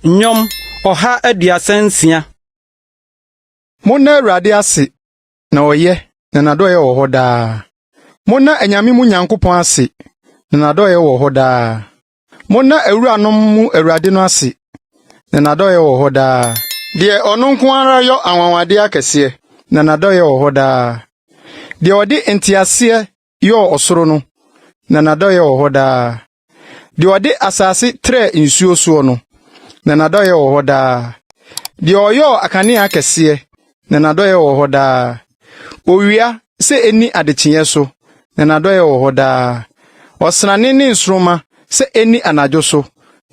Nyom Oha Aduasensia. Mona Awurade ase na oye na nadoye wo hɔ daa. Mona anyame mu Nyankopɔn ase na nadoye wo hɔ daa. Mona awuranom mu Awurade no ase na nadoye wo hɔ daa. De ɔno nko ara yɔ anwanwade akɛse na nadoye wo hɔ daa. De ɔde ntiase yɔ ɔsoro no na nadoye wo hɔ daa. De ɔde asase tre nsuo so no na nadoye wo hɔ daa. De ɔyɔ akane akɛse na nadoye wo hɔ daa. Owia se eni adekyeɛ so na nadoye wo hɔ daa. Ɔsrane ne nsroma se eni anadwo so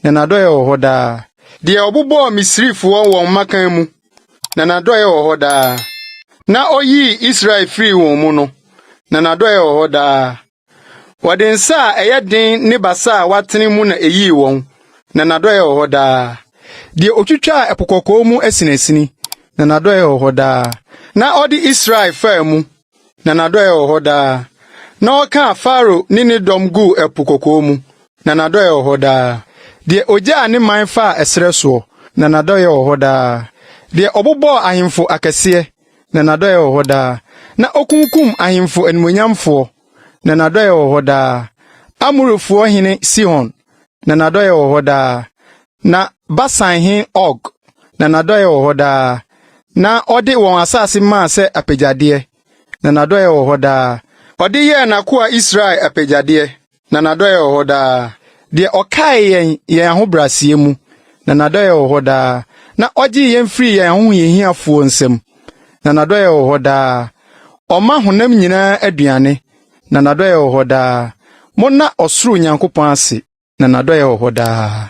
na nadoye wo hɔ daa. De ɔbobɔ Misrifoɔ wɔn makan mu na nadoye wo hɔ daa. Na oyi Israel firi wɔn mu no na nadoye wo hɔ daa. Wɔde nsa a ɛyɛ den ne basa a watene mu na eyi wɔn na nadoye wo hɔ daa. De otwitwa epokɔkɔɔ mu asinesini na nadoye wo hɔ daa. Na ɔde Israel faa mu na nadoye wo hɔ daa. Na ɔka Faro ne ne dɔm gu epokɔkɔɔ mu na nadoye wo hɔ daa. De ogya ne man fa ɛsrɛ so na nadoye wo hɔ daa. De ɔbobɔ ahemfo akɛse na nadoye wo hɔ daa. Na okunkum ahemfo animonyamfo na nadoye wo hɔ daa. Amurifoɔ hene Sihon na nadoye wo hɔ daa. Na Basan hen Og na nadoye wo hɔ daa. Na ɔde wɔn asase maa sɛ apagyadeɛ na nadoye wo hɔ daa. Ɔde yɛ nakoa Israel apagyadeɛ na nadoye wo hɔ daa. De ɔkae yɛn ahobraseɛ mu na nadoye wo hɔ daa. Na ɔgye yɛn firi yɛn ahohiahiafoɔ nsam na nadoye wo hɔ daa. Ɔma honam nyinaa aduane na nadoye wo hɔ daa. Monna ɔsoro Nyankopɔn ase na nadoye wo hɔ daa.